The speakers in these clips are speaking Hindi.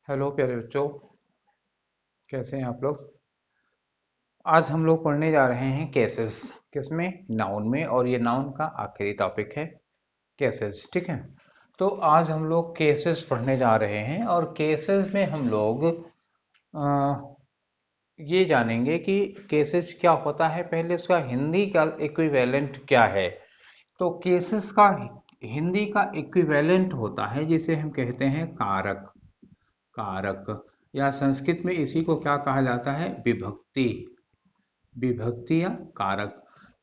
हेलो प्यारे बच्चों, कैसे हैं आप लोग। आज हम लोग पढ़ने जा रहे हैं केसेस। किसमें? नाउन में। और ये नाउन का आखिरी टॉपिक है केसेस। ठीक है, तो आज हम लोग केसेस पढ़ने जा रहे हैं और केसेस में हम लोग ये जानेंगे कि केसेस क्या होता है, पहले उसका हिंदी का इक्विवेलेंट क्या है। तो केसेस का हिंदी का इक्विवेलेंट होता है जिसे हम कहते हैं कारक। कारक या संस्कृत में इसी को क्या कहा जाता है? विभक्ति। विभक्ति या कारक।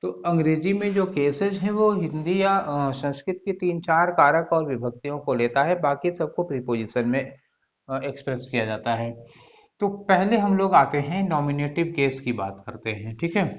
तो अंग्रेजी में जो केसेज हैं वो हिंदी या संस्कृत के तीन चार कारक और विभक्तियों को लेता है, बाकी सबको प्रीपोजिशन में एक्सप्रेस किया जाता है। तो पहले हम लोग आते हैं नॉमिनेटिव केस की बात करते हैं। ठीक है,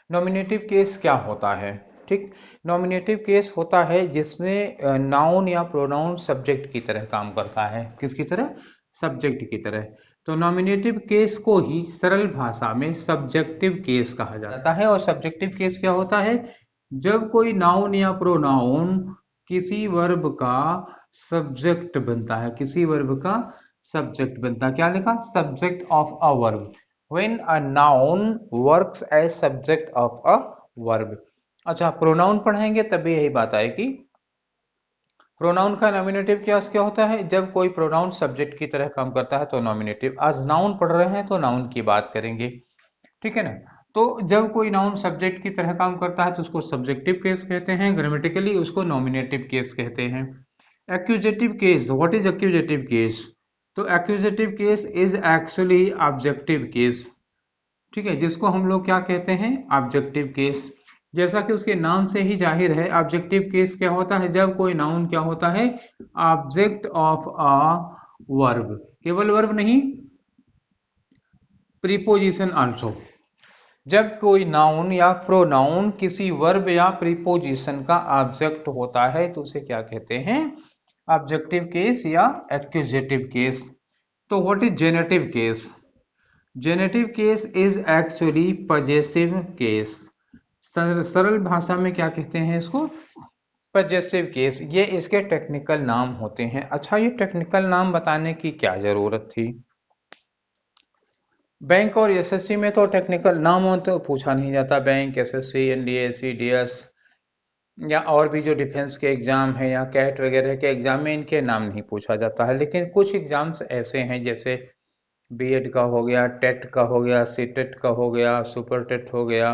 नॉमिनेटिव केस क्या होता है? ठीक, नॉमिनेटिव केस होता है जिसमें नाउन या प्रोनाउन सब्जेक्ट की तरह काम करता है। किसकी तरह? सब्जेक्ट की तरह। तो नॉमिनेटिव केस को ही सरल भाषा में सब्जेक्टिव केस कहा जाता है। और सब्जेक्टिव केस क्या होता है? जब कोई नाउन या प्रोनाउन किसी वर्ब का सब्जेक्ट बनता है। किसी वर्ब का सब्जेक्ट बनता है। क्या लिखा? Subject of a verb. when a noun works as subject of a verb। अच्छा, प्रोनाउन पढ़ेंगे तभी यही बात आएगी। प्रोनाउन का नॉमिनेटिव केस क्या होता है? जब कोई प्रोनाउन सब्जेक्ट की तरह काम करता है तो नॉमिनेटिव। आज नाउन पढ़ रहे हैं तो नाउन की बात करेंगे। ठीक है ना। तो जब कोई नाउन सब्जेक्ट की तरह काम करता है तो उसको सब्जेक्टिव केस कहते हैं, ग्रामेटिकली उसको नॉमिनेटिव केस कहते हैं। Accusative case, what is accusative case? तो accusative case is actually objective case. ठीक है, जिसको हम लोग क्या कहते हैं? Objective case. जैसा कि उसके नाम से ही जाहिर है, ऑब्जेक्टिव केस क्या होता है? जब कोई नाउन क्या होता है? Object of a verb. केवल वर्ब नहीं, प्रीपोजिशन आल्सो। जब कोई नाउन या प्रोनाउन किसी वर्ब या प्रीपोजिशन का ऑब्जेक्ट होता है तो उसे क्या कहते हैं? ऑब्जेक्टिव केस या एक्यूजेटिव केस। तो what is generative case? Generative case is actually possessive case. सरल भाषा में क्या कहते हैं इसको? Possessive case. ये इसके टेक्निकल नाम होते हैं। अच्छा, ये टेक्निकल नाम बताने की क्या जरूरत थी? बैंक और एसएससी में तो टेक्निकल नाम हो तो पूछा नहीं जाता। बैंक, एसएससी, एनडीए, सीडीएस या और भी जो डिफेंस के एग्जाम है या कैट वगैरह के एग्जाम में इनके नाम नहीं पूछा जाता है। लेकिन कुछ एग्जाम्स ऐसे हैं जैसे बीएड का हो गया, टेट का हो गया, सीटेट का हो गया, सुपर टेट हो गया।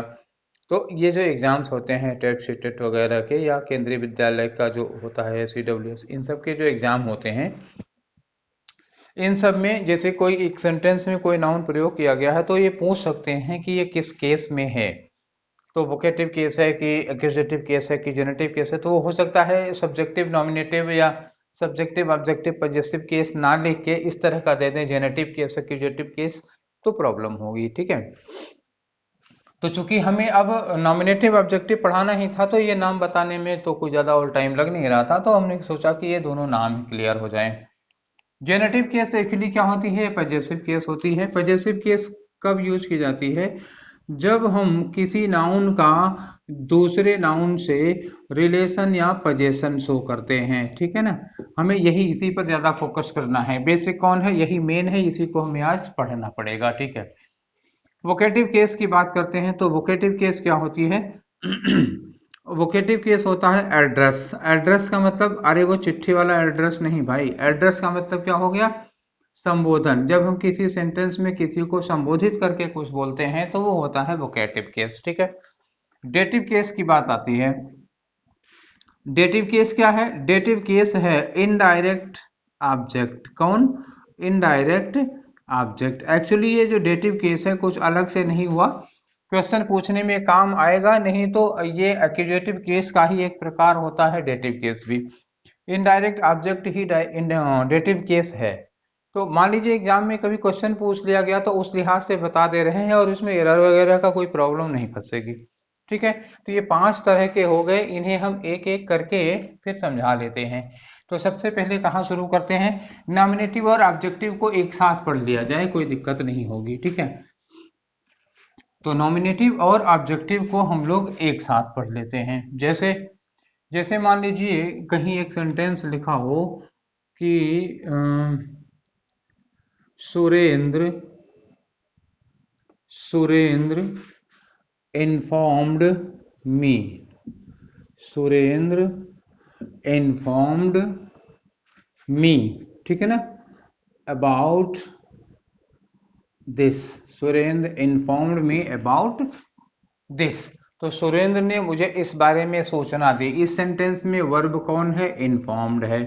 तो ये जो एग्जाम्स होते हैं टेट सीटेट वगैरह के, या केंद्रीय विद्यालय का जो होता है सीडब्ल्यूएस, इन सब के जो एग्जाम होते हैं, इन सब में जैसे कोई एक सेंटेंस में कोई नाउन प्रयोग किया गया है तो ये पूछ सकते हैं कि ये किस केस में है। तो वोकेटिव केस है कि एक्यूजेटिव केस है कि जेनेटिव केस है। तो वो हो सकता है सब्जेक्टिव नॉमिनेटिव या सब्जेक्टिव ऑब्जेक्टिव पजेसिव केस ना लिख के इस तरह का दे दें, जेनेटिव केस, एक्यूजेटिव केस, तो प्रॉब्लम होगी। ठीक है, तो चूंकि हमें अब नॉमिनेटिव ऑब्जेक्टिव पढ़ाना ही था तो ये नाम बताने में तो कोई ज़्यादा और टाइम लग नहीं रहा था, तो हमने सोचा कि ये दोनों नाम क्लियर हो जाएं। जेनेटिव केस एक्चुअली क्या होती है? पजेसिव केस होती है। पजेसिव केस कब यूज की जाती है? जब हम किसी नाउन का दूसरे नाउन से रिलेशन या पजेशन शो करते हैं। ठीक है ना, हमें यही इसी पर ज्यादा फोकस करना है। बेसिक कौन है? यही मेन है, इसी को हमें आज पढ़ना पड़ेगा। ठीक है, वोकेटिव केस की बात करते हैं। तो वोकेटिव केस क्या होती है? वोकेटिव केस होता है एड्रेस। एड्रेस का मतलब, अरे वो चिट्ठी वाला एड्रेस नहीं भाई। एड्रेस का मतलब क्या हो गया? संबोधन। जब हम किसी सेंटेंस में किसी को संबोधित करके कुछ बोलते हैं तो वो होता है वोकेटिव केस। ठीक है, डेटिव केस की बात आती है। डेटिव केस क्या है? डेटिव केस है इनडायरेक्ट ऑब्जेक्ट। कौन? Indirect object. एक्चुअली ये जो डेटिव केस है कुछ अलग से नहीं हुआ, क्वेश्चन पूछने में काम आएगा। नहीं तो ये एक्यूजेटिव केस का ही एक प्रकार होता है डेटिव केस भी। इनडायरेक्ट ऑब्जेक्ट ही डेटिव केस है। तो मान लीजिए एग्जाम में कभी क्वेश्चन पूछ लिया गया तो उस लिहाज से बता दे रहे हैं और उसमें एरर वगैरह का कोई प्रॉब्लम नहीं फंसेगी। ठीक है, तो ये पांच तरह के हो गए, इन्हें हम एक एक करके फिर समझा लेते हैं। तो सबसे पहले कहाँ शुरू करते हैं? नॉमिनेटिव और ऑब्जेक्टिव को एक साथ पढ़ लिया जाए, कोई दिक्कत नहीं होगी। ठीक है, तो नॉमिनेटिव और ऑब्जेक्टिव को हम लोग एक साथ पढ़ लेते हैं। जैसे जैसे मान लीजिए कहीं एक सेंटेंस लिखा हो कि सुरेंद्र सुरेंद्र इन्फॉर्म्ड मी। सुरेंद्र इन्फॉर्म्ड मी, ठीक है ना, about this. Surendra informed me about this. तो सुरेंद्र ने मुझे इस बारे में सूचना दी। इस सेंटेंस में वर्ब कौन है? इन्फॉर्म्ड है।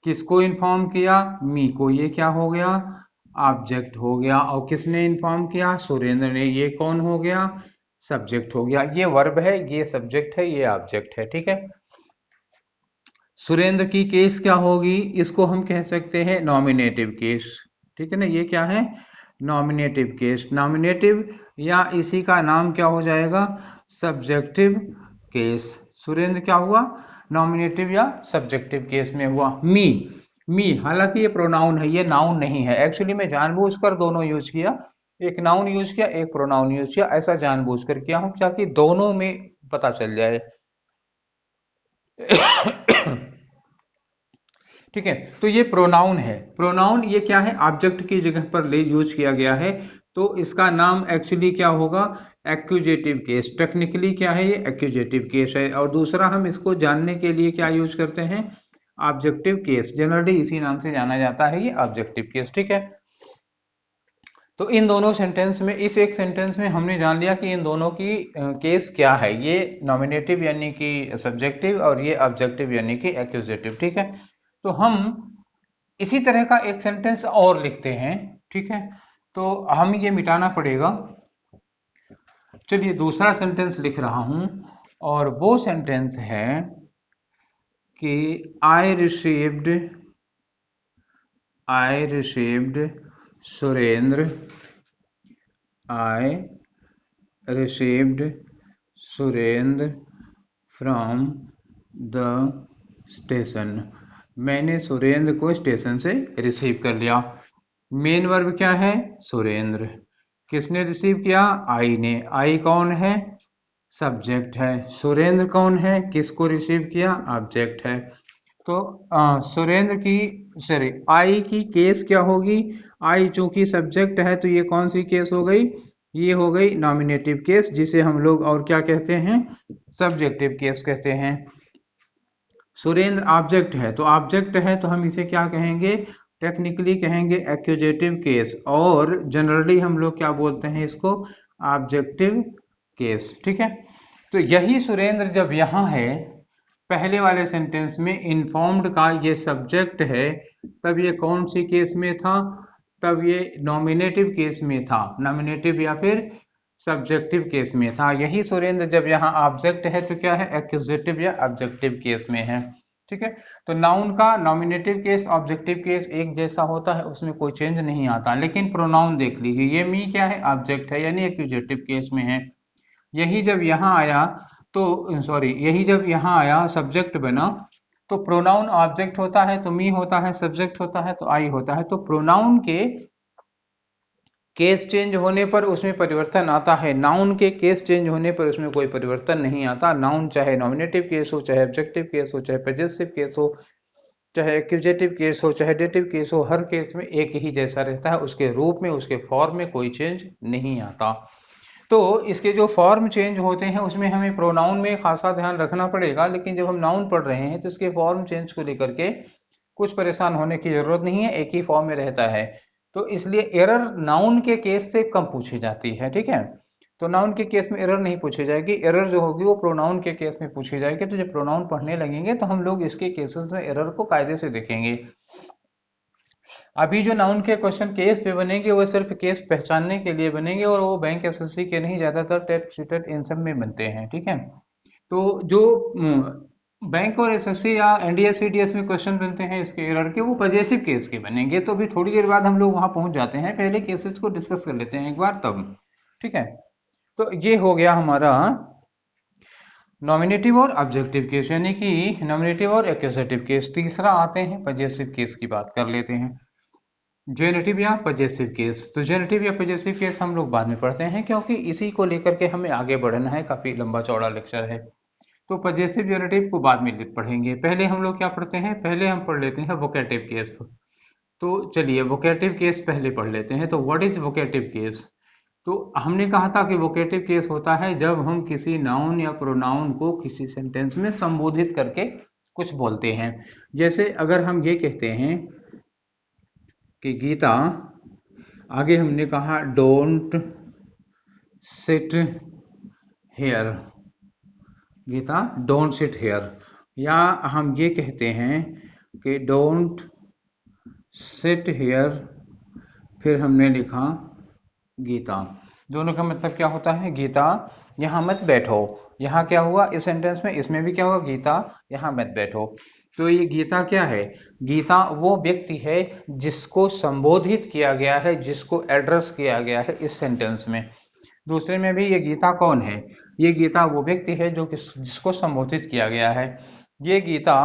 किसको इन्फॉर्म किया? मी को। ये क्या हो गया? ऑब्जेक्ट हो गया। और किसने इन्फॉर्म किया? सुरेंद्र ने। ये कौन हो गया? सब्जेक्ट हो गया। ये वर्ब है, ये सब्जेक्ट है, ये ऑब्जेक्ट है, ठीक है। सुरेंद्र की केस क्या होगी? इसको हम कह सकते हैं नॉमिनेटिव केस, ठीक है ना। ये क्या है? Nominative case. नॉमिनेटिव या इसी का नाम क्या हो जाएगा? Subjective case. सुरेंद्र क्या हुआ? नॉमिनेटिव या सब्जेक्टिव केस में हुआ। मी, मी हालांकि ये प्रोनाउन है, ये नाउन नहीं है। एक्चुअली मैं जानबूझकर दोनों यूज किया, एक नाउन यूज किया, एक प्रोनाउन यूज किया। ऐसा जानबूझकर किया हूं ताकि दोनों में पता चल जाए। ठीक है, तो ये प्रोनाउन है। प्रोनाउन ये क्या है? ऑब्जेक्ट की जगह पर ले यूज किया गया है, तो इसका नाम एक्चुअली क्या होगा? Accusative case. टेक्निकली क्या है? ये एक्यूजेटिव केस है। और दूसरा हम इसको जानने के लिए क्या यूज करते हैं? Objective case. जनरली इसी नाम से जाना जाता है, ये ऑब्जेक्टिव केस, ठीक है। तो इन दोनों सेंटेंस में, इस एक सेंटेंस में हमने जान लिया कि इन दोनों की केस क्या है। ये नॉमिनेटिव यानी कि सब्जेक्टिव, और ये ऑब्जेक्टिव यानी कि एक्यूजेटिव, ठीक है। तो हम इसी तरह का एक सेंटेंस और लिखते हैं, ठीक है। तो हम ये मिटाना पड़ेगा। चलिए दूसरा सेंटेंस लिख रहा हूं, और वो सेंटेंस है कि I received Surendra, I received Surendra from the station. मैंने सुरेंद्र को स्टेशन से रिसीव कर लिया। मेन वर्ब क्या है? सुरेंद्र। किसने रिसीव किया? आई ने। आई कौन है? सब्जेक्ट है। सुरेंद्र कौन है? किसको रिसीव किया? ऑब्जेक्ट है। तो सुरेंद्र की, सॉरी, आई की केस क्या होगी? आई चूंकि सब्जेक्ट है तो ये कौन सी केस हो गई? ये हो गई नॉमिनेटिव केस, जिसे हम लोग और क्या कहते हैं? सब्जेक्टिव केस कहते हैं। सुरेंद्र ऑब्जेक्ट है, तो ऑब्जेक्ट है तो हम इसे क्या कहेंगे? टेक्निकली कहेंगे एक्यूजेटिव केस, और जनरली हम लोग क्या बोलते हैं इसको? ऑब्जेक्टिव केस, ठीक है। तो यही सुरेंद्र जब यहां है, पहले वाले सेंटेंस में इन्फॉर्म्ड का ये सब्जेक्ट है, तब ये कौन सी केस में था? तब ये नॉमिनेटिव केस में था। नॉमिनेटिव या फिर सब्जेक्टिव केस में था। यही सुरेंद्र जब यहाँ ऑब्जेक्ट है तो क्या है? एक्यूजेटिव या ऑब्जेक्टिव केस में है, ठीक है। तो नाउन का नॉमिनेटिव केस, ऑब्जेक्टिव केस एक जैसा होता है, उसमें कोई चेंज नहीं आता। लेकिन प्रोनाउन देख लीजिए, ये मी क्या है? ऑब्जेक्ट है, यानी एक्यूजेटिव केस में है। यही जब यहाँ आया तो, सॉरी, यही जब यहाँ आया सब्जेक्ट बना, तो प्रोनाउन ऑब्जेक्ट होता है तो मी होता है, सब्जेक्ट होता है तो आई होता है। तो प्रोनाउन के केस चेंज होने पर उसमें परिवर्तन आता है, नाउन के केस चेंज होने पर उसमें कोई परिवर्तन नहीं आता। नाउन चाहे नॉमिनेटिव केस हो, चाहे ऑब्जेक्टिव केस हो, चाहे पजेसिव केस हो, चाहे एक्यूजेटिव केस हो, चाहे डेटिव केस हो, हर केस में एक ही जैसा रहता है। उसके रूप में, उसके फॉर्म में कोई चेंज नहीं आता। तो इसके जो फॉर्म चेंज होते हैं उसमें हमें प्रोनाउन में खासा ध्यान रखना पड़ेगा, लेकिन जब हम नाउन पढ़ रहे हैं तो इसके फॉर्म चेंज को लेकर के कुछ परेशान होने की जरूरत नहीं है, एक ही फॉर्म में रहता है। तो इसलिए एरर नाउन के केस से कम पूछी जाती है, ठीक है। तो नाउन के केस में एरर नहीं पूछी जाएगी, एरर जो होगी वो प्रोनाउन के केस में पूछी जाएगी। तो जब प्रोनाउन पढ़ने लगेंगे तो हम लोग इसके केसेस में एरर को कायदे से देखेंगे। अभी जो नाउन के क्वेश्चन केस पे बनेंगे वो सिर्फ केस पहचानने के लिए बनेंगे, और वो बैंक एसएससी के नहीं, ज्यादातर टेट सीटेट इन सब में बनते हैं, ठीक है। तो जो बैंक और एसएससी या एनडीए सीडीएस में क्वेश्चन बनते हैं इसके एरर के, वो पजेसिव केस के बनेंगे। तो अभी थोड़ी देर बाद हम लोग वहां पहुंच जाते हैं, पहले केसेस को डिस्कस कर लेते हैं एक बार तब, ठीक है। तो ये हो गया हमारा नॉमिनेटिव और ऑब्जेक्टिव केस, यानी कि नॉमिनेटिव और एक्यूजेटिव केस। तीसरा आते हैं पजेसिव केस की बात कर लेते हैं। जेनेटिव या पजेसिव केस। तो जेनेटिव या पजेसिव केस हम लोग बाद में पढ़ते हैं, क्योंकि इसी को लेकर के हमें आगे बढ़ना है, काफी लंबा चौड़ा लेक्चर है। तो पजेसिव जेनेटिव को बाद में पढ़ेंगे। पहले हम लोग क्या पढ़ते हैं? पहले हम पढ़ लेते हैं वोकेटिव केस। तो चलिए वोकेटिव केस पहले पढ़ लेते हैं। तो व्हाट इज वोकेटिव केस? तो हमने कहा था कि वोकेटिव केस होता है जब हम किसी नाउन या प्रोनाउन को किसी सेंटेंस में संबोधित करके कुछ बोलते हैं। जैसे अगर हम ये कहते हैं कि गीता, आगे हमने कहा don't sit here, Gita don't sit here, या हम ये कहते हैं कि डोंट सिट हेयर, फिर हमने लिखा गीता। दोनों का मतलब क्या होता है? गीता यहाँ मत बैठो। यहाँ क्या हुआ इस सेंटेंस में? इसमें भी क्या हुआ? गीता यहाँ मत बैठो। तो ये गीता क्या है? गीता वो व्यक्ति है जिसको संबोधित किया गया है, जिसको एड्रेस किया गया है इस सेंटेंस में। दूसरे में भी ये गीता कौन है? ये गीता वो व्यक्ति है जो जिसको संबोधित किया गया है। ये गीता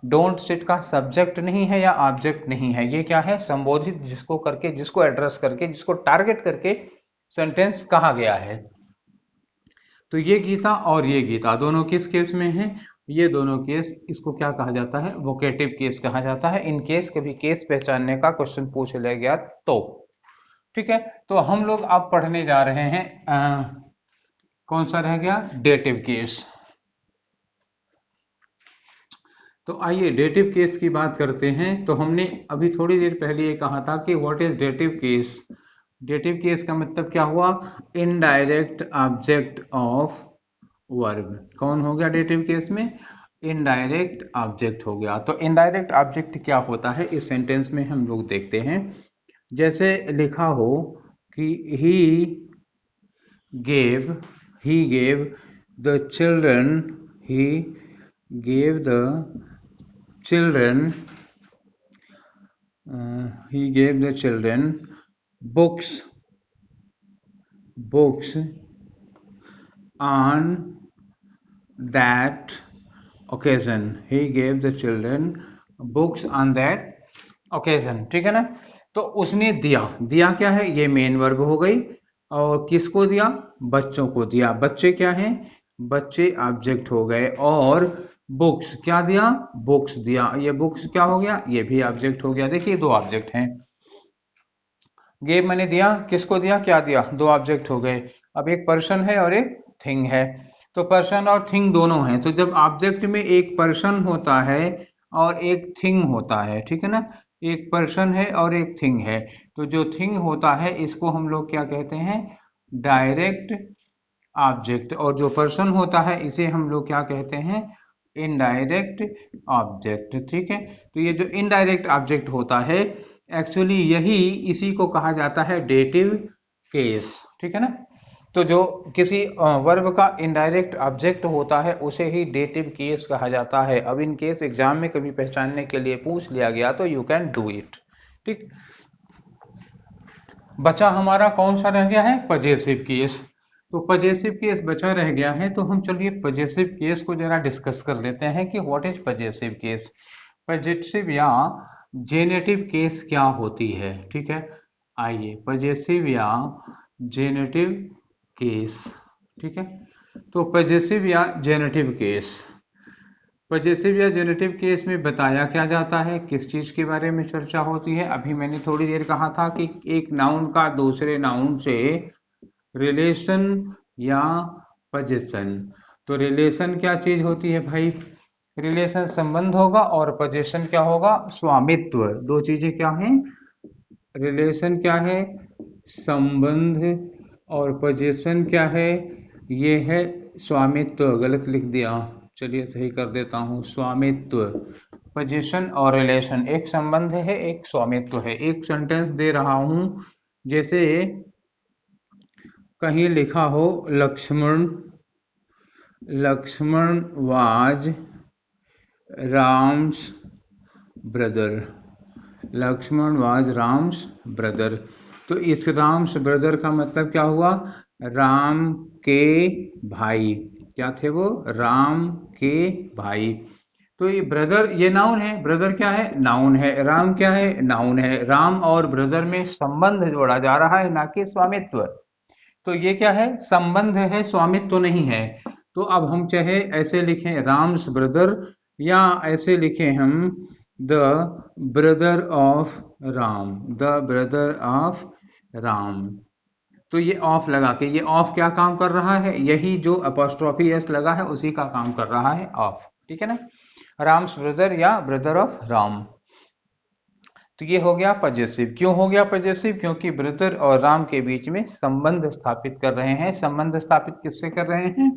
डोंट सिट का सब्जेक्ट नहीं है या ऑब्जेक्ट नहीं है, ये क्या है? संबोधित जिसको करके, जिसको एड्रेस करके, जिसको टारगेट करके सेंटेंस कहा गया है। तो ये गीता और ये गीता दोनों किस केस में है? ये दोनों केस, इसको क्या कहा जाता है? वोकेटिव केस कहा जाता है। इन केस कभी केस पहचानने का क्वेश्चन पूछ लिया गया तो। ठीक है, तो हम लोग अब पढ़ने जा रहे हैं कौन सा रह गया? Dative case. तो आइए डेटिव केस की बात करते हैं। तो हमने अभी थोड़ी देर पहले ये कहा था कि what is dative case. Dative case का मतलब क्या हुआ? Indirect object of verb. कौन हो गया डेटिव केस में? इनडायरेक्ट ऑब्जेक्ट हो गया। तो इनडायरेक्ट ऑब्जेक्ट क्या होता है इस सेंटेंस में हम लोग देखते हैं। जैसे लिखा हो कि he gave the children, he gave the children, he gave the children books on that occasion, he gave the children books on that occasion। ठीक है ना? तो उसने दिया, दिया क्या है? ये मेन वर्ब हो गई। और किसको दिया? बच्चों को दिया। बच्चे क्या हैं? बच्चे ऑब्जेक्ट हो गए। और बुक्स क्या दिया? बुक्स दिया। ये बुक्स क्या हो गया? ये भी ऑब्जेक्ट हो गया। देखिए दो ऑब्जेक्ट हैं। गेव मैंने दिया, किसको दिया? क्या दिया? दो ऑब्जेक्ट हो गए। अब एक पर्सन है और एक थिंग है। तो पर्सन और थिंग दोनों हैं। तो जब ऑब्जेक्ट में एक पर्सन होता है और एक थिंग होता है, ठीक है ना? एक पर्सन है और एक थिंग है। तो जो थिंग होता है इसको हम लोग क्या कहते हैं? Direct object. और जो पर्सन होता है इसे हम लोग क्या कहते हैं? Indirect object. ठीक है, तो ये जो इनडायरेक्ट ऑब्जेक्ट होता है एक्चुअली यही इसी को कहा जाता है डेटिव केस। ठीक है ना? तो जो किसी वर्ब का इनडायरेक्ट ऑब्जेक्ट होता है उसे ही डेटिव केस कहा जाता है। अब इन केस एग्जाम में कभी पहचानने के लिए पूछ लिया गया तो यू कैन डू इट। ठीक, बचा हमारा कौन सा रह गया है? Possessive case. तो पजेसिव केस बचा रह गया है। तो हम चलिए पजेसिव केस को जरा डिस्कस कर लेते हैं कि what is possessive case. Possessive या जेनेटिव केस क्या होती है? ठीक है, आइए पजेसिव या जेनेटिव केस। ठीक है, तो पजेसिव या जेनेटिव केस, पजेसिव या जेनेटिव केस में बताया क्या जाता है? किस चीज के बारे में चर्चा होती है? अभी मैंने थोड़ी देर कहा था कि एक नाउन का दूसरे नाउन से रिलेशन या पोजीशन। तो रिलेशन क्या चीज होती है भाई? रिलेशन संबंध होगा और पोजीशन क्या होगा? स्वामित्व। दो चीजें क्या हैं? रिलेशन क्या है? संबंध। और पोजीशन क्या है? ये है स्वामित्व। गलत लिख दिया, चलिए सही कर देता हूं। स्वामित्व, पोजीशन और रिलेशन, एक संबंध है एक स्वामित्व है। एक सेंटेंस दे रहा हूं, जैसे कहीं लिखा हो Lakshman was Ram's brother, Lakshman was Ram's brother. तो इस राम्स ब्रदर का मतलब क्या हुआ? राम के भाई। क्या थे वो? राम के भाई। तो ये ब्रदर ये नाउन है, ब्रदर क्या है? नाउन है। राम क्या है? नाउन है। राम और ब्रदर में संबंध जोड़ा जा रहा है, ना कि स्वामित्व। तो ये क्या है? संबंध है, स्वामित्व तो नहीं है। तो अब हम चाहे ऐसे लिखें राम्स ब्रदर, या ऐसे लिखें हम the brother of Ram, the brother of Ram. तो ये ऑफ लगा के, ये ऑफ क्या काम कर रहा है, यही जो अपोस्ट्रोफी एस लगा है उसी का काम कर रहा है ऑफ, ठीक है ना। राम्स ब्रदर या ब्रदर ऑफ राम। तो ये हो गया पजेसिव। क्यों हो गया पजेसिव? क्योंकि ब्रदर और राम के बीच में संबंध स्थापित कर रहे हैं। संबंध स्थापित किससे कर रहे हैं?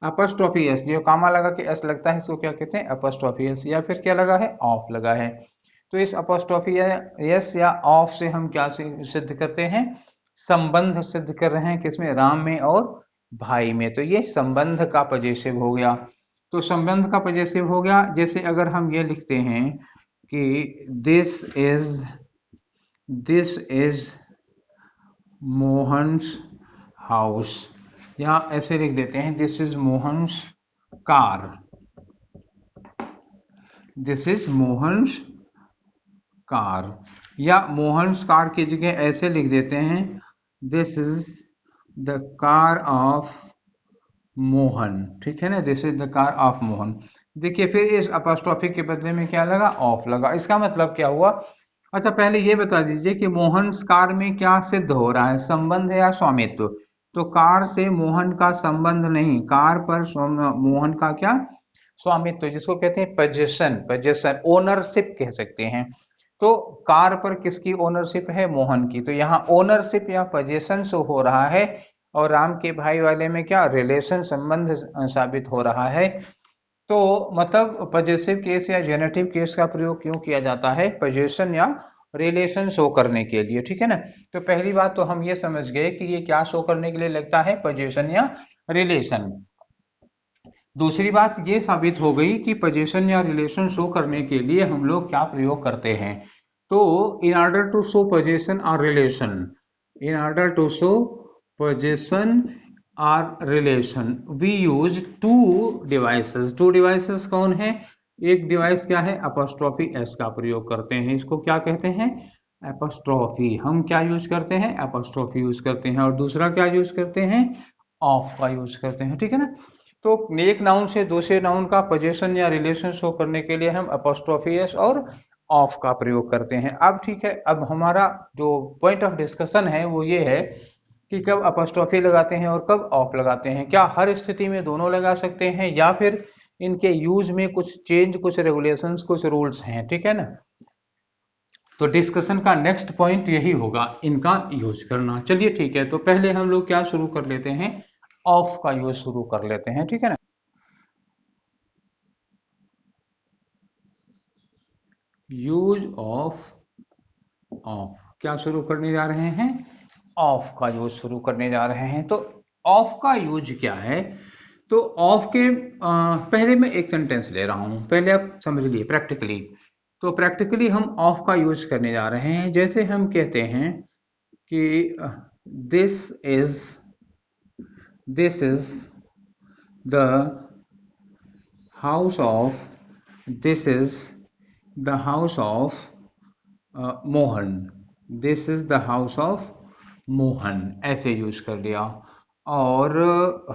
अपस्ट्रॉफी एस, जो कामा लगा के एस लगता है इसको क्या कहते हैं? Apostrophe S. या फिर क्या लगा है? ऑफ लगा है। तो इस अपस्ट्रॉफी एस या ऑफ से हम क्या सिद्ध करते हैं? संबंध सिद्ध कर रहे हैं। किसमें? राम में और भाई में। तो ये संबंध का पजेसिव हो गया। तो संबंध का पजेसिव हो गया। जैसे अगर हम ये लिखते हैं कि दिस इज मोहन्स हाउस, या ऐसे लिख देते हैं this is Mohan's car, this is Mohan's car. या मोहन्स कार की जगह ऐसे लिख देते हैं this is the car of Mohan, ठीक है ना, this is the car of Mohan. देखिए फिर इस अपॉस्ट्रोफी के बदले में क्या लगा? ऑफ लगा। इसका मतलब क्या हुआ? अच्छा पहले ये बता दीजिए कि मोहन कार में क्या सिद्ध हो रहा है, संबंध या स्वामित्व? तो कार से मोहन का संबंध नहीं, कार पर मोहन का क्या? स्वामित्व, जिसको कहते हैं पोजीशन, पोजीशन ओनरशिप कह सकते हैं। तो कार पर किसकी ओनरशिप है? मोहन की। तो यहाँ ओनरशिप या पोजीशन शो हो रहा है। और राम के भाई वाले में क्या? रिलेशन, संबंध साबित हो रहा है। तो मतलब पजेसिव केस या जेनेटिव केस का प्रयोग क्यों किया जाता है? पोजीशन या रिलेशन शो करने के लिए, ठीक है ना। तो पहली बात तो हम ये समझ गए कि ये क्या शो करने के लिए लगता है? पोजीशन या रिलेशन। दूसरी बात ये साबित हो गई कि पोजीशन या रिलेशन शो करने के लिए हम लोग क्या प्रयोग करते हैं। तो in order to show position और relation, in order to show position और relation we use two devices. Two devices कौन है? एक डिवाइस क्या है? अपॉस्ट्रोफी एस का प्रयोग करते हैं। इसको क्या कहते हैं? अपॉस्ट्रोफी। हम क्या यूज करते हैं? अपॉस्ट्रोफी यूज करते हैं। और दूसरा क्या यूज करते हैं? ऑफ का यूज करते हैं, ठीक है ना। तो एक नाउन से दूसरे नाउन का पोजीशन या रिलेशन शो करने के लिए हम अपॉस्ट्रोफी एस और ऑफ का प्रयोग करते हैं। अब ठीक है, अब हमारा जो पॉइंट ऑफ डिस्कशन है वो ये है कि कब अपॉस्ट्रोफी लगाते हैं और कब ऑफ लगाते हैं। क्या हर स्थिति में दोनों लगा सकते हैं, या फिर इनके यूज में कुछ चेंज, कुछ रेगुलेशंस, कुछ रूल्स हैं, ठीक है ना। तो डिस्कशन का नेक्स्ट पॉइंट यही होगा, इनका यूज करना। चलिए ठीक है, तो पहले हम लोग क्या शुरू कर लेते हैं? ऑफ का यूज शुरू कर लेते हैं, ठीक है ना। यूज ऑफ ऑफ, क्या शुरू करने जा रहे हैं? ऑफ का यूज शुरू करने जा रहे हैं। तो ऑफ का यूज क्या है? तो ऑफ के पहले मैं एक सेंटेंस ले रहा हूं, पहले आप समझ लिए प्रैक्टिकली। तो प्रैक्टिकली हम ऑफ का यूज करने जा रहे हैं। जैसे हम कहते हैं कि this is the house of, this is the house of Mohan, this is the house of Mohan, ऐसे यूज कर लिया। और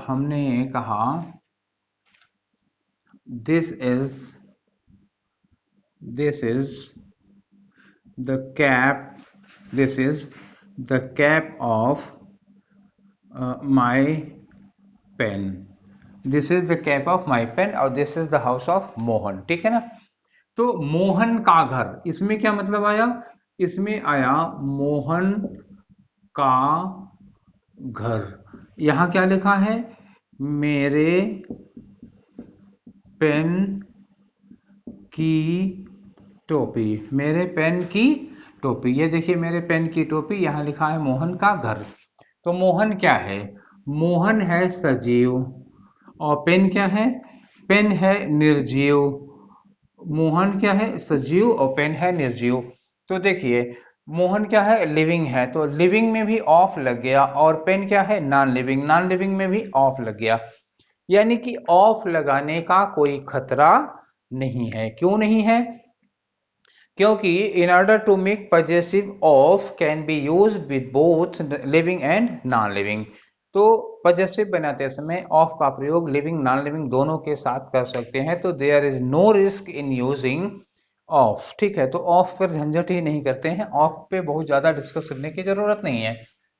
हमने कहा this is the cap, this is the cap of my pen, this is the cap of my pen, और this is the house of Mohan, ठीक है ना। तो मोहन का घर, इसमें क्या मतलब आया? इसमें आया मोहन का घर। यहां क्या लिखा है? मेरे पेन की टोपी, मेरे पेन की टोपी। ये देखिए मेरे पेन की टोपी, यहां लिखा है मोहन का घर। तो मोहन क्या है? मोहन है सजीव, और पेन क्या है? पेन है निर्जीव। मोहन क्या है? सजीव, और पेन है निर्जीव। तो देखिए मोहन क्या है? लिविंग है, तो लिविंग में भी ऑफ लग गया। और पेन क्या है? नॉन लिविंग, नॉन लिविंग में भी ऑफ लग गया। यानी कि ऑफ लगाने का कोई खतरा नहीं है। क्यों नहीं है? क्योंकि in order to make possessive of can be use with both living and non living. तो पजेसिव बनाते समय ऑफ का प्रयोग लिविंग, नॉन लिविंग दोनों के साथ कर सकते हैं। तो there is no risk in using of, ठीक है। तो ऑफ पर झंझट ही नहीं करते हैं, ऑफ पे बहुत ज्यादा डिस्कस करने की जरूरत नहीं है,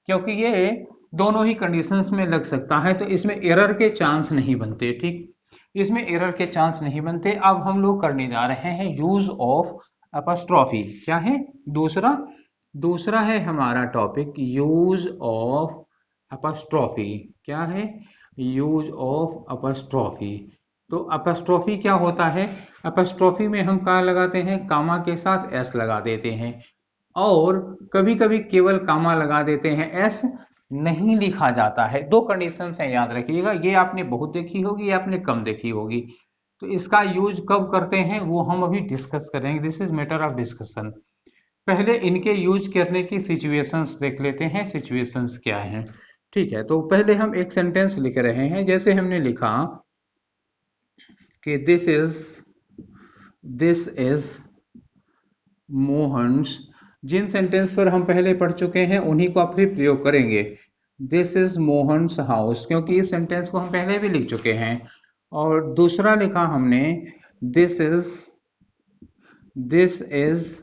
क्योंकि ये दोनों ही कंडीशंस में लग सकता है, तो इसमें एरर के चांस नहीं बनते, ठीक। इसमें एरर के चांस नहीं बनते। अब हम लोग करने जा रहे हैं यूज ऑफ अपस्ट्रॉफी। क्या है दूसरा? दूसरा है हमारा टॉपिक यूज ऑफ अपस्ट्रॉफी। क्या है? Use of apostrophe. तो अपस्ट्रॉफी क्या होता है? अपस्ट्रॉफी में हम क्या लगाते हैं? कामा के साथ एस लगा देते हैं, और कभी कभी केवल कामा लगा देते हैं, एस नहीं लिखा जाता है। दो कंडीशन है, याद रखिएगा। ये आपने बहुत देखी होगी, ये आपने कम देखी होगी। तो इसका यूज कब करते हैं वो हम अभी डिस्कस करेंगे, this is matter of discussion. पहले इनके यूज करने की सिचुएशंस देख लेते हैं, सिचुएशंस क्या हैं। ठीक है, तो पहले हम एक सेंटेंस लिख रहे हैं, जैसे हमने लिखा कि दिस इज मोहन्स। जिन सेंटेंस पर हम पहले पढ़ चुके हैं उन्हीं को आप फिर प्रयोग करेंगे। दिस इज मोहन्स हाउस, क्योंकि इस सेंटेंस को हम पहले भी लिख चुके हैं। और दूसरा लिखा हमने this is this is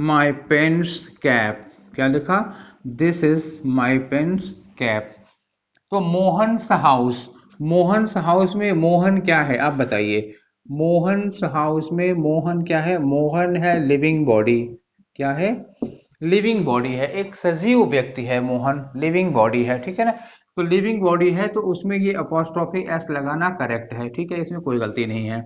my pen's cap. क्या लिखा? This is my pen's cap. तो मोहन्स हाउस, मोहन्स हाउस में मोहन क्या है आप बताइए? मोहन्स हाउस में मोहन क्या है? मोहन है लिविंग बॉडी। क्या है? लिविंग बॉडी है, एक सजीव व्यक्ति है मोहन, लिविंग बॉडी है, ठीक है ना। तो लिविंग बॉडी है तो उसमें ये अपॉस्ट्रोफी एस लगाना करेक्ट है, ठीक है, इसमें कोई गलती नहीं है।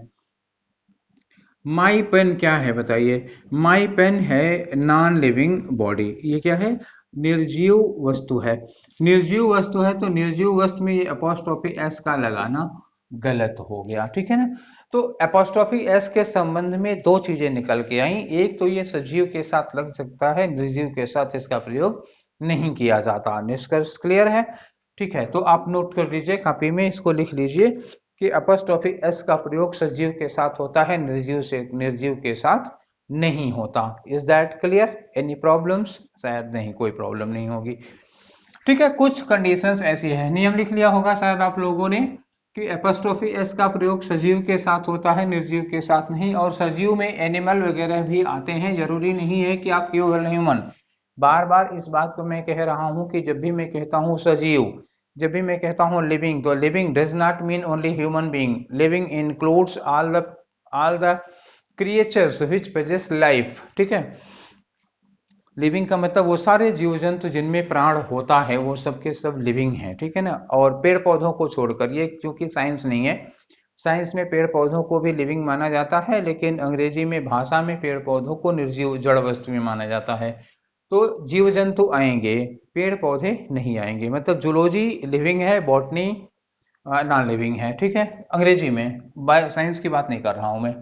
माई पेन क्या है बताइए? माई पेन है नॉन लिविंग बॉडी। ये क्या है? निर्जीव वस्तु है। निर्जीव वस्तु है तो निर्जीव वस्तु में ये अपॉस्ट्रोफी एस का लगाना गलत हो गया, ठीक है ना। तो अपॉस्ट्रोफी एस के संबंध में दो चीजें निकल के आई। एक तो ये सजीव के साथ लग सकता है, निर्जीव के साथ इसका प्रयोग नहीं किया जाता। निष्कर्ष क्लियर है? ठीक है, तो आप नोट कर लीजिए, कॉपी में इसको लिख लीजिए कि अपॉस्ट्रोफी एस का प्रयोग सजीव के साथ होता है, निर्जीव के साथ नहीं होता। Is that clear? Any problems? शायद नहीं, कोई प्रॉब्लम नहीं होगी। ठीक है, कुछ कंडीशंस ऐसी है, नियम लिख लिया होगा शायद आप लोगों ने कि एपोस्ट्रोफी एस का प्रयोग सजीव के साथ होता है, निर्जीव के साथ नहीं। और सजीव में एनिमल वगैरह भी आते हैं, जरूरी नहीं है कि आप केवल ह्यूमन। बार बार इस बात को मैं कह रहा हूं कि जब भी मैं कहता हूं सजीव, जब भी मैं कहता हूं लिविंग, तो living does not mean only human being. Living includes all the creatures which possess life, ठीक है। लिविंग का मतलब वो सारे जीव जंतु जिनमें प्राण होता है वो सब के सब लिविंग है, ठीक है ना। और पेड़ पौधों को छोड़कर, ये क्योंकि साइंस नहीं है, साइंस में पेड़ पौधों को भी लिविंग माना जाता है, लेकिन अंग्रेजी में भाषा में पेड़ पौधों को निर्जीव जड़ वस्तु में माना जाता है। तो जीव जंतु आएंगे, पेड़ पौधे नहीं आएंगे। मतलब जूलॉजी लिविंग है, बॉटनी नॉन लिविंग है, ठीक है, अंग्रेजी में। बायो साइंस की बात नहीं कर रहा हूं मैं,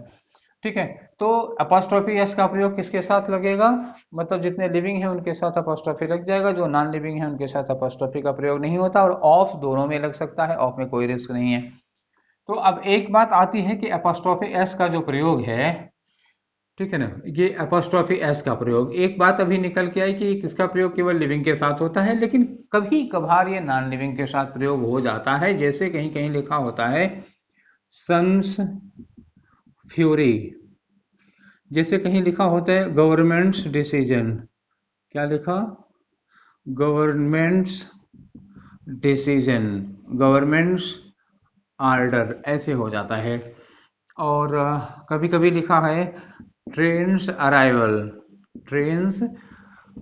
ठीक है। तो अपॉस्ट्रोफी एस का प्रयोग किसके साथ लगेगा? मतलब जितने लिविंग है उनके साथ अपॉस्ट्रोफी लग जाएगा, जो नॉन लिविंग है उनके साथ अपॉस्ट्रोफी का प्रयोग नहीं होता। और ऑफ दोनों में लग सकता है, ऑफ में कोई रिस्क नहीं है। तो अब एक बात आती है कि अपॉस्ट्रोफी एस का जो प्रयोग है, ठीक है ना, ये अपॉस्ट्रोफी एस का प्रयोग, एक बात अभी निकल के आई कि किसका प्रयोग केवल लिविंग के साथ होता है, लेकिन कभी कभार ये नॉन लिविंग के साथ प्रयोग हो जाता है। जैसे कहीं कहीं लिखा होता है सन्स फ्यूरी, जैसे कहीं लिखा होता है गवर्नमेंट्स डिसीजन। क्या लिखा? गवर्नमेंट्स डिसीजन, गवर्नमेंट्स आर्डर, ऐसे हो जाता है। और कभी कभी लिखा है ट्रेन्स अराइवल, ट्रेन्स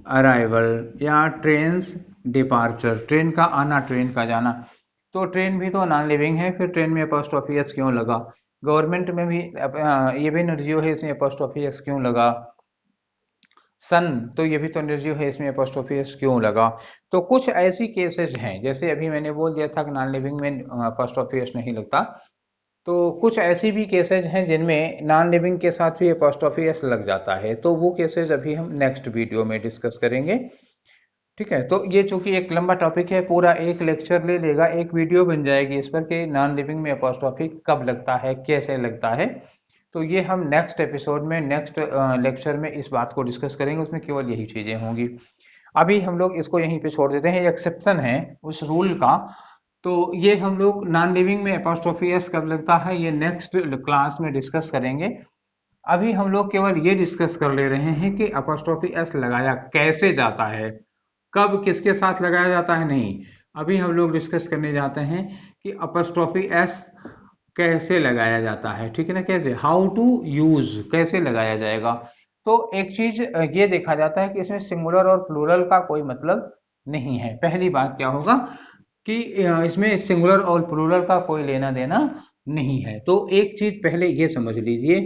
अराइवल या ट्रेन्स डिपार्चर, ट्रेन का आना, ट्रेन का जाना। तो ट्रेन भी तो नॉन लिविंग है, फिर ट्रेन में अपॉस्ट्रोफी एस क्यों लगा? गवर्नमेंट में भी ये भी निर्जीव है, इसमें अपॉस्ट्रोफी एस क्यों लगा? सन तो ये भी तो निर्जीव है, इसमें अपॉस्ट्रोफी एस क्यों लगा? तो कुछ ऐसी केसेज हैं, जैसे अभी मैंने बोल दिया था कि नॉन लिविंग में अपॉस्ट्रोफी एस नहीं लगता। तो कुछ ऐसी भी केसेज हैं जिनमें नॉन लिविंग के साथ भी अपॉस्ट्रोफी एस लग जाता है, तो वो केसेज अभी हम नेक्स्ट वीडियो में डिस्कस करेंगे, ठीक है। तो ये चूंकि एक लंबा टॉपिक है, पूरा एक लेक्चर ले लेगा, एक वीडियो बन जाएगी इस पर कि नॉन लिविंग में अपॉस्ट्रोफी कब लगता है, कैसे लगता है। तो ये हम नेक्स्ट एपिसोड में, नेक्स्ट लेक्चर में इस बात को डिस्कस करेंगे, उसमें केवल यही चीजें होंगी। अभी हम लोग इसको यहीं पे छोड़ देते हैं, ये एक्सेप्शन है उस रूल का। तो ये हम लोग नॉन लिविंग में अपॉस्ट्रोफी एस कब लगता है ये नेक्स्ट क्लास में डिस्कस करेंगे। अभी हम लोग केवल ये डिस्कस कर ले रहे हैं कि अपॉस्ट्रोफी एस लगाया कैसे जाता है, कब किसके साथ लगाया जाता है, नहीं। अभी हम लोग डिस्कस करने जाते हैं कि अपॉस्ट्रोफी एस कैसे लगाया जाता है, ठीक है ना, कैसे, हाउ टू यूज, कैसे लगाया जाएगा। तो एक चीज ये देखा जाता है कि इसमें सिंगुलर और प्लूरल का कोई मतलब नहीं है। पहली बात क्या होगा कि इसमें सिंगुलर और प्लूरल का कोई लेना देना नहीं है। तो एक चीज पहले ये समझ लीजिए,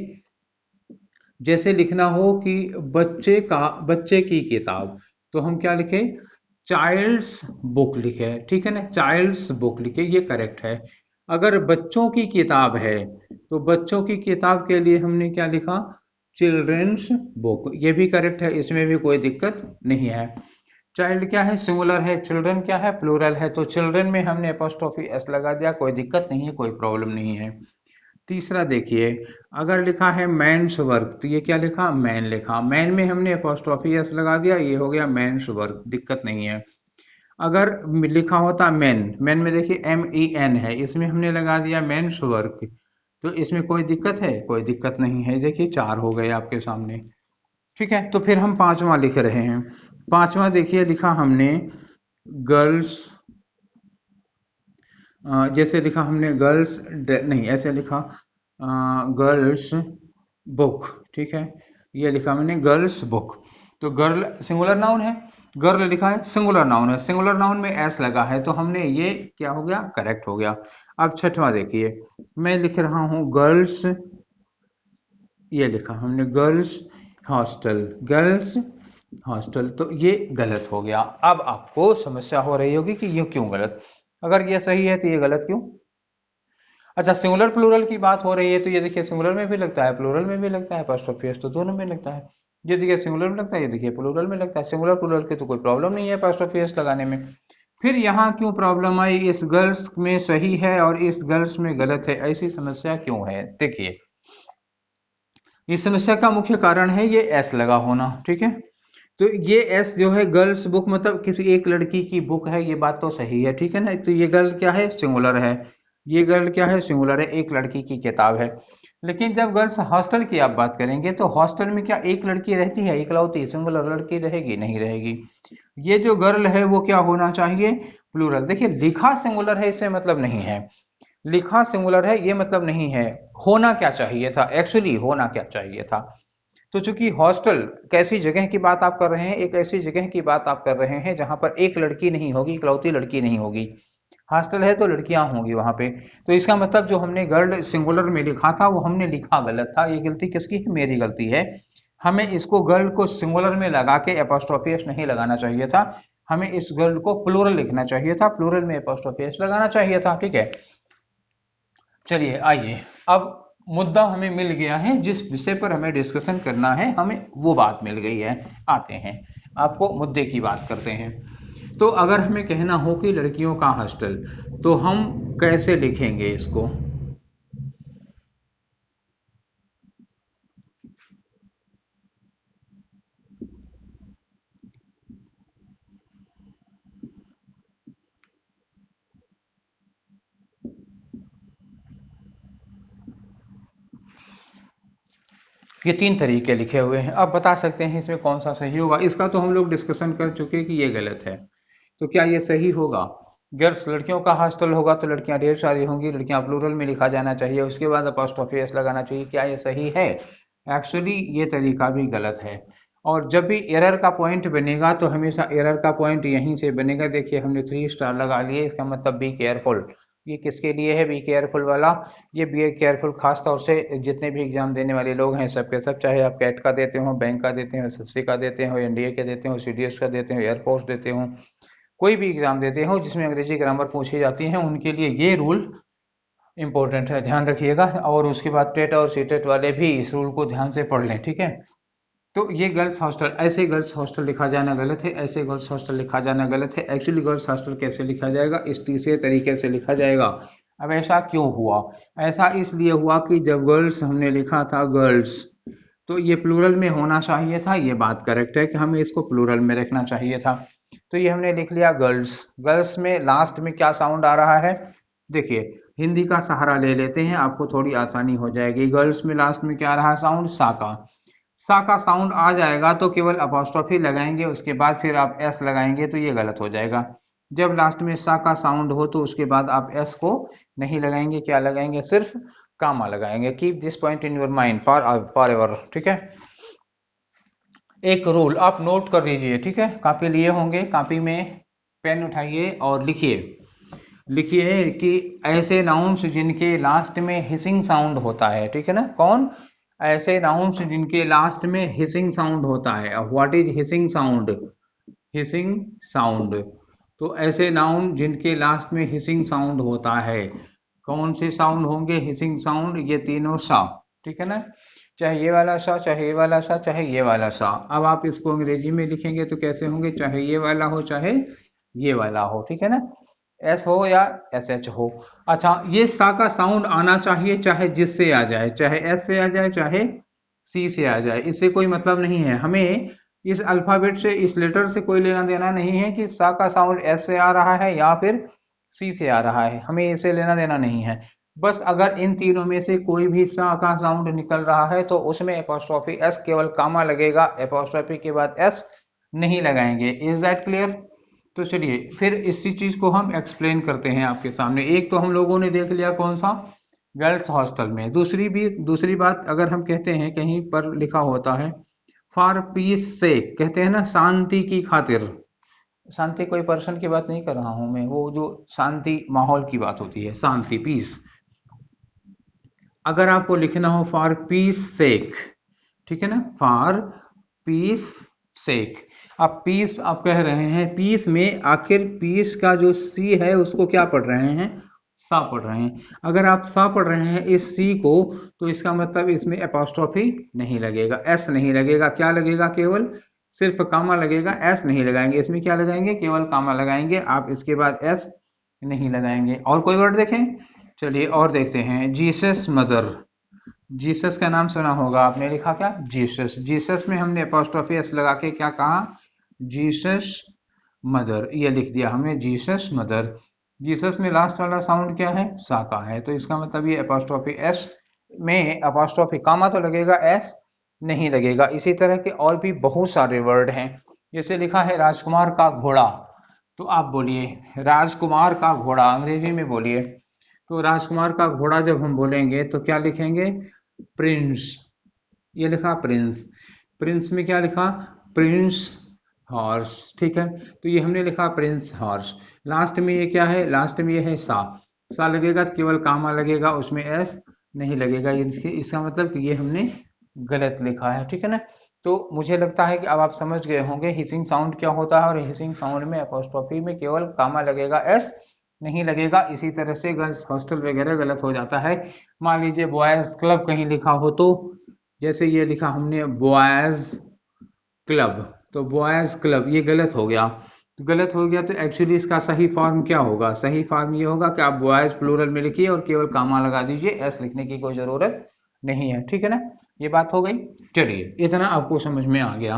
जैसे लिखना हो कि बच्चे की किताब, तो हम क्या लिखे, चाइल्ड्स बुक लिखे, ठीक है ना, चाइल्ड्स बुक लिखे, ये करेक्ट है। अगर बच्चों की किताब है तो बच्चों की किताब के लिए हमने क्या लिखा, चिल्ड्रंस बुक, ये भी करेक्ट है, इसमें भी कोई दिक्कत नहीं है। चाइल्ड क्या है, सिंगुलर है, चिल्ड्रन क्या है, प्लूरल है, तो चिल्ड्रन में हमने अपोस्ट्रोफी एस लगा दिया, कोई दिक्कत नहीं है, कोई प्रॉब्लम नहीं है। तीसरा देखिए, अगर लिखा है मैन्स वर्क, तो ये क्या लिखा, मैन लिखा, मैन में हमने अपोस्ट्रोफी एस लगा दिया, ये हो गया मैन्स वर्क, दिक्कत नहीं है। अगर लिखा होता मैन, मैन में देखिए MEN है, इसमें हमने लगा दिया मैन्स वर्क, तो इसमें कोई दिक्कत है, कोई दिक्कत नहीं है। देखिए चार हो गए आपके सामने, ठीक है। तो फिर हम पांचवा लिख रहे हैं। पांचवा देखिए लिखा हमने गर्ल्स, जैसे लिखा हमने गर्ल्स, नहीं ऐसे लिखा गर्ल्स बुक, ठीक है, ये लिखा मैंने गर्ल्स बुक। तो गर्ल सिंगुलर नाउन है, गर्ल लिखा है सिंगुलर नाउन है, सिंगुलर नाउन में एस लगा है, तो हमने ये क्या हो गया, करेक्ट हो गया। अब छठवां देखिए, मैं लिख रहा हूं गर्ल्स, ये लिखा हमने गर्ल्स हॉस्टल, गर्ल्स हॉस्टल, तो ये गलत हो गया। अब आपको समस्या हो रही होगी कि ये क्यों गलत, अगर ये सही है तो ये गलत क्यों। अच्छा, सिंगुलर प्लूरल की बात हो रही है, तो ये देखिए सिंगुलर में भी लगता है, प्लूरल में भी लगता है, एपोस्ट्रोफी एस तो दोनों में लगता है। ये देखिए सिंगुलर में लगता है, ये देखिए प्लूरल में लगता है। सिंगुलर प्लूरल की तो कोई प्रॉब्लम नहीं है एपोस्ट्रोफी एस लगाने में। फिर यहाँ क्यों प्रॉब्लम आई, इस गर्ल्स में सही है और इस गर्ल्स में गलत है, ऐसी समस्या क्यों है। देखिए, इस समस्या का मुख्य कारण है ये एस लगा होना, ठीक है। तो ये एस जो है, गर्ल्स बुक मतलब किसी एक लड़की की बुक है, ये बात तो सही है, ठीक है ना। तो ये गर्ल क्या है, सिंगुलर है, ये गर्ल क्या है, सिंगुलर है, एक लड़की की किताब है। लेकिन जब गर्ल्स हॉस्टल की आप बात करेंगे, तो हॉस्टल में क्या एक लड़की रहती है, इकलौती सिंगुलर लड़की रहेगी, नहीं रहेगी। ये जो गर्ल है वो क्या होना चाहिए, प्लूरल। देखिए लिखा सिंगुलर है, इससे मतलब नहीं है, लिखा सिंगुलर है ये मतलब नहीं है। होना क्या चाहिए था, एक्चुअली होना क्या चाहिए था। तो चूंकि हॉस्टल कैसी जगह की बात आप कर रहे हैं, एक ऐसी जगह की बात आप कर रहे हैं जहां पर एक लड़की नहीं होगी, इकलौती लड़की नहीं होगी। हॉस्टल है तो लड़कियां होंगी वहां पे। तो इसका मतलब जो हमने गर्ल सिंगुलर में लिखा था वो हमने लिखा गलत था। ये गलती किसकी है, मेरी गलती है। हमें इसको गर्ल को सिंगुलर में लगा के एपोस्ट्रोफी एस नहीं लगाना चाहिए था, हमें इस गर्ल को प्लूरल लिखना चाहिए था, प्लूरल में एपोस्ट्रोफी एस लगाना चाहिए था, ठीक है। चलिए आइए, अब मुद्दा हमें मिल गया है, जिस विषय पर हमें डिस्कशन करना है हमें वो बात मिल गई है। आते हैं आपको मुद्दे की बात करते हैं। तो अगर हमें कहना हो कि लड़कियों का हॉस्टल, तो हम कैसे लिखेंगे इसको। ये तीन तरीके लिखे हुए हैं, अब बता सकते हैं इसमें कौन सा सही होगा। इसका तो हम लोग डिस्कशन कर चुके हैं कि ये गलत है, तो क्या ये सही होगा। गर्ल्स लड़कियों का हॉस्टल होगा तो लड़कियां ढेर सारी होंगी, लड़कियां प्लूरल में लिखा जाना चाहिए, उसके बाद अपॉस्ट्रोफी एस लगाना चाहिए, क्या ये सही है। एक्चुअली ये तरीका भी गलत है। और जब भी एरर का पॉइंट बनेगा तो हमेशा एरर का पॉइंट यहीं से बनेगा। देखिए हमने 3 स्टार लगा लिए, इसका मतलब बी केयरफुल। ये किसके लिए है बी केयरफुल वाला, ये बी केयरफुल खास तौर से जितने भी एग्जाम देने वाले लोग हैं सबके सब, चाहे आप कैट का देते हो, बैंक का देते हो, एसएससी का देते हो, एनडीए के देते हो, सीडीएस का देते हो, एयरफोर्स देते हो, कोई भी एग्जाम देते हो जिसमें अंग्रेजी ग्रामर पूछी जाती है, उनके लिए ये रूल इंपॉर्टेंट है, ध्यान रखिएगा। और उसके बाद टेट और सीटेट वाले भी इस रूल को ध्यान से पढ़ लें, ठीक है। तो ये गर्ल्स हॉस्टल, ऐसे गर्ल्स हॉस्टल लिखा जाना गलत है, ऐसे गर्ल्स हॉस्टल लिखा जाना गलत है। एक्चुअली गर्ल्स हॉस्टल कैसे लिखा जाएगा, इस तीसरे तरीके से लिखा जाएगा। अब ऐसा क्यों हुआ, ऐसा इसलिए हुआ कि जब गर्ल्स हमने लिखा था गर्ल्स, तो ये प्लूरल में होना चाहिए था, ये बात करेक्ट है कि हमें इसको प्लूरल में रखना चाहिए था। तो ये हमने लिख लिया गर्ल्स, गर्ल्स में लास्ट में क्या साउंड आ रहा है, देखिए हिंदी का सहारा ले लेते हैं, आपको थोड़ी आसानी हो जाएगी। गर्ल्स में लास्ट में क्या रहा साउंड, सा का। सा का साउंड आ जाएगा तो केवल अपॉस्ट्रोफी लगाएंगे, उसके बाद फिर आप एस लगाएंगे तो ये गलत हो जाएगा। जब लास्ट में सा का साउंड हो तो उसके बाद आप एस को नहीं लगाएंगे, क्या लगाएंगे, सिर्फ कामा लगाएंगे। Keep this point in your mind for ever, ठीक है। एक रूल आप नोट कर लीजिए, ठीक है। कॉपी लिए होंगे, कॉपी में पेन उठाइए और लिखिए। लिखिए कि ऐसे नाउन्स जिनके लास्ट में हिसिंग साउंड होता है, ठीक है ना। कौन, ऐसे नाउन्स जिनके लास्ट में हिसिंग साउंड होता है। What is hissing sound, hissing sound. तो ऐसे नाउन जिनके लास्ट में हिसिंग साउंड होता है, कौन से साउंड होंगे, हिसिंग साउंड, ये तीनों सा, ठीक है ना। चाहे ये वाला सा, चाहे ये वाला सा, चाहे ये वाला सा। अब आप इसको अंग्रेजी में लिखेंगे तो कैसे होंगे, चाहे ये वाला हो चाहे ये वाला हो, ठीक है ना। एस हो या एस एच हो। अच्छा, ये सा का साउंड आना चाहिए चाहे जिससे आ जाए, चाहे एस से आ जाए चाहे सी से आ जाए, इससे कोई मतलब नहीं है। हमें इस अल्फाबेट से, इस लेटर से कोई लेना देना नहीं है कि सा का साउंड एस से आ रहा है या फिर सी से आ रहा है, हमें इसे लेना देना नहीं है। बस अगर इन तीनों में से कोई भी सा का साउंड निकल रहा है तो उसमें एपोस्ट्रोफी एस केवल कामा लगेगा, एपोस्ट्रोफी के बाद एस नहीं लगाएंगे। Is that clear. तो चलिए फिर इसी चीज को हम एक्सप्लेन करते हैं आपके सामने। एक तो हम लोगों ने देख लिया कौन सा, गर्ल्स हॉस्टल में। दूसरी बात, अगर हम कहते हैं कहीं पर लिखा होता है फॉर पीस से, कहते हैं ना शांति की खातिर। शांति कोई पर्सन की बात नहीं कर रहा हूं मैं, वो जो शांति माहौल की बात होती है, शांति, पीस। अगर आपको लिखना हो फॉर पीस सेक, ठीक है ना, फॉर पीस सेक। आप पीस आप कह रहे हैं, पीस में आखिर पीस का जो सी है उसको क्या पढ़ रहे हैं, सा पढ़ रहे हैं। अगर आप सा पढ़ रहे हैं इस सी को, तो इसका मतलब इसमें एपोस्ट्रोफी नहीं लगेगा, एस नहीं लगेगा, क्या लगेगा, केवल सिर्फ कामा लगेगा, एस नहीं लगाएंगे। इसमें क्या लगाएंगे, केवल कामा लगाएंगे, आप इसके बाद एस नहीं लगाएंगे। और कोई वर्ड देखें, चलिए और देखते हैं। जीसस मदर, जीसस का नाम सुना होगा आपने, लिखा क्या, जीसस। जीसस में हमने अपोस्ट्रोफी एस लगा के क्या कहा, जीसस मदर, ये लिख दिया हमने, जीसस मदर। जीसस में लास्ट वाला साउंड क्या है, सा का है, तो इसका मतलब ये अपोस्ट्रोफी एस में अपोस्ट्रोफी कामा तो लगेगा, एस नहीं लगेगा। इसी तरह के और भी बहुत सारे वर्ड हैं। जैसे लिखा है राजकुमार का घोड़ा, तो आप बोलिए राजकुमार का घोड़ा, अंग्रेजी में बोलिए। तो राजकुमार का घोड़ा जब हम बोलेंगे तो क्या लिखेंगे, प्रिंस। ये लिखा प्रिंस, प्रिंस में क्या लिखा, प्रिंस हॉर्स, ठीक है। तो ये हमने लिखा प्रिंस हॉर्स। लास्ट में ये क्या है, लास्ट में ये है सा। सा लगेगा तो केवल कामा लगेगा, उसमें एस नहीं लगेगा। इसका मतलब कि ये हमने गलत लिखा है, ठीक है ना। तो मुझे लगता है कि अब आप समझ गए होंगे हिसिंग साउंड क्या होता है, और हिसिंग साउंड में अपोस्ट्रोफी में केवल कामा लगेगा, एस नहीं लगेगा। इसी तरह से गर्ल्स हॉस्टल वगैरह गलत हो जाता है। मान लीजिए बॉयज क्लब कहीं लिखा हो, तो जैसे ये लिखा हमने बॉयज क्लब, तो बॉयज क्लब ये गलत हो गया। तो गलत हो गया तो एक्चुअली इसका सही फॉर्म क्या होगा, सही फॉर्म ये होगा कि आप बॉयज प्लूरल में लिखिए और केवल कामा लगा दीजिए, एस लिखने की कोई जरूरत नहीं है, ठीक है ना। ये बात हो गई। चलिए इतना आपको समझ में आ गया।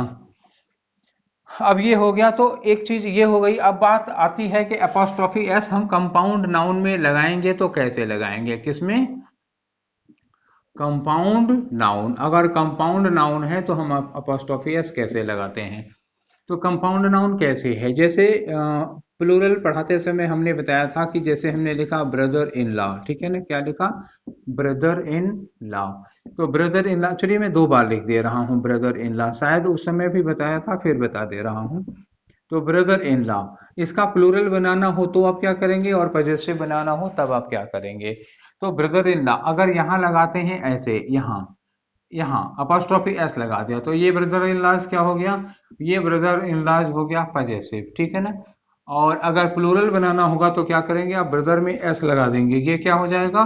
अब ये हो गया, तो एक चीज ये हो गई। अब बात आती है कि अपोस्ट्रोफी एस हम कंपाउंड नाउन में लगाएंगे तो कैसे लगाएंगे, किसमें, कंपाउंड नाउन। अगर कंपाउंड नाउन है तो हम अपोस्ट्रोफी एस कैसे लगाते हैं। तो कंपाउंड नाउन कैसे है, जैसे प्लूरल पढ़ाते समय हमने बताया था कि जैसे हमने लिखा ब्रदर इन लॉ, ठीक है ना, क्या लिखा, ब्रदर इन लॉ। तो ब्रदर इन लॉ, चलिए मैं दो बार लिख दे रहा हूँ ब्रदर इन लॉ, शायद उस समय भी बताया था, फिर बता दे रहा हूँ। तो ब्रदर इन लॉ, इसका प्लूरल बनाना हो तो आप क्या करेंगे, और पजेसिव बनाना हो तब आप क्या करेंगे। तो ब्रदर इन लॉ अगर यहाँ लगाते हैं ऐसे, यहाँ यहाँ अपोस्ट्रोफी एस लगा दिया, तो ये ब्रदर इन लॉज क्या हो गया, ये ब्रदर इन लॉज हो गया पजेसिव, ठीक है ना। और अगर प्लूरल बनाना होगा तो क्या करेंगे, आप ब्रदर में एस लगा देंगे, ये क्या हो जाएगा,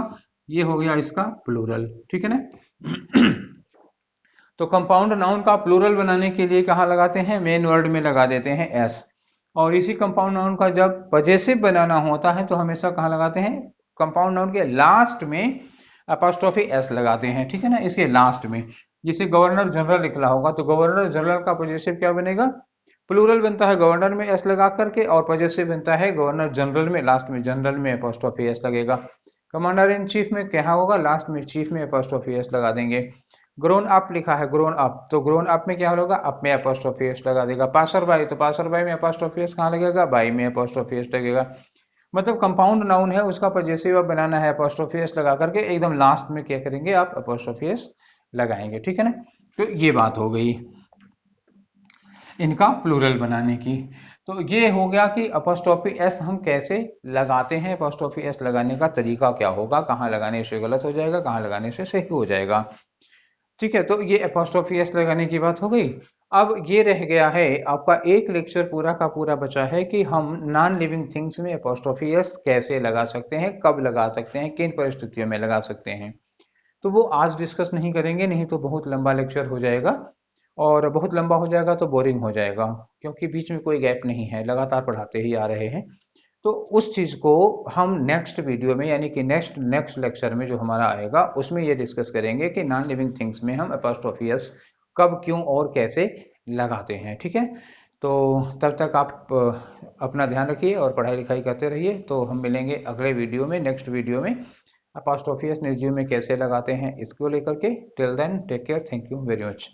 ये हो गया इसका प्लूरल, ठीक है ना। तो कंपाउंड नाउन का प्लूरल बनाने के लिए कहाँ लगाते हैं, मेन वर्ड में लगा देते हैं एस। और इसी कंपाउंड नाउन का जब पजेसिव बनाना होता है तो हमेशा कहाँ लगाते हैं, कंपाउंड नाउन के लास्ट में अपोस्ट्रोफी एस लगाते हैं, ठीक है ना, इसके लास्ट में। जिसे गवर्नर जनरल लिखना होगा तो गवर्नर जनरल का पजेसिव क्या बनेगा, प्लूरल बनता है गवर्नर में एस लगा करके, और पजेसिव बनता है गवर्नर जनरल में, लास्ट में जनरल में अपोस्ट्रोफी एस लगेगा। कमांडर इन चीफ में क्या होगा, लास्ट में चीफ में अपोस्ट्रोफी एस लगा देंगे। ग्रोन अप लिखा है, ग्रोन अप, तो ग्रोन अप में क्या होगा, अप में अपोस्ट्रोफी एस लगा देगा। पासर बाई, तो पासर बाई में अपोस्ट्रोफी एस कहाँ लगेगा, बाई में अपोस्ट्रोफी एस लगेगा। मतलब कंपाउंड नाउन है, उसका पजेसिव अब बनाना है अपोस्ट्रोफी एस लगा करके, एकदम लास्ट में क्या करेंगे आप, अपोस्ट्रोफी एस लगाएंगे, ठीक है ना। तो ये बात हो गई इनका प्लूरल बनाने की। तो ये हो गया कि अपोस्ट्रोफी एस हम कैसे लगाते हैं, अपोस्ट्रोफी एस लगाने का तरीका क्या होगा, कहाँ लगाने से गलत हो जाएगा, कहाँ लगाने से सही हो जाएगा। ठीक है, तो ये अपोस्ट्रोफी एस लगाने की बात हो गई। अब ये रह गया है आपका एक लेक्चर पूरा का पूरा बचा है कि हम नॉन लिविंग थिंग्स में अपोस्ट्रोफी एस कैसे लगा सकते हैं, कब लगा सकते हैं, किन परिस्थितियों में लगा सकते हैं। तो वो आज डिस्कस नहीं करेंगे, नहीं तो बहुत लंबा लेक्चर हो जाएगा, और बहुत लंबा हो जाएगा तो बोरिंग हो जाएगा, क्योंकि बीच में कोई गैप नहीं है, लगातार पढ़ाते ही आ रहे हैं। तो उस चीज को हम नेक्स्ट वीडियो में, यानी कि नेक्स्ट नेक्स्ट लेक्चर में जो हमारा आएगा, उसमें ये डिस्कस करेंगे कि नॉन लिविंग थिंग्स में हम अपोस्ट्रोफी एस कब, क्यों और कैसे लगाते हैं, ठीक है। तो तब तक आप अपना ध्यान रखिए और पढ़ाई लिखाई करते रहिए। तो हम मिलेंगे अगले वीडियो में, नेक्स्ट वीडियो में, अपोस्ट्रोफी एस निर्जीव में कैसे लगाते हैं इसको लेकर के। Till then take care, thank you very much.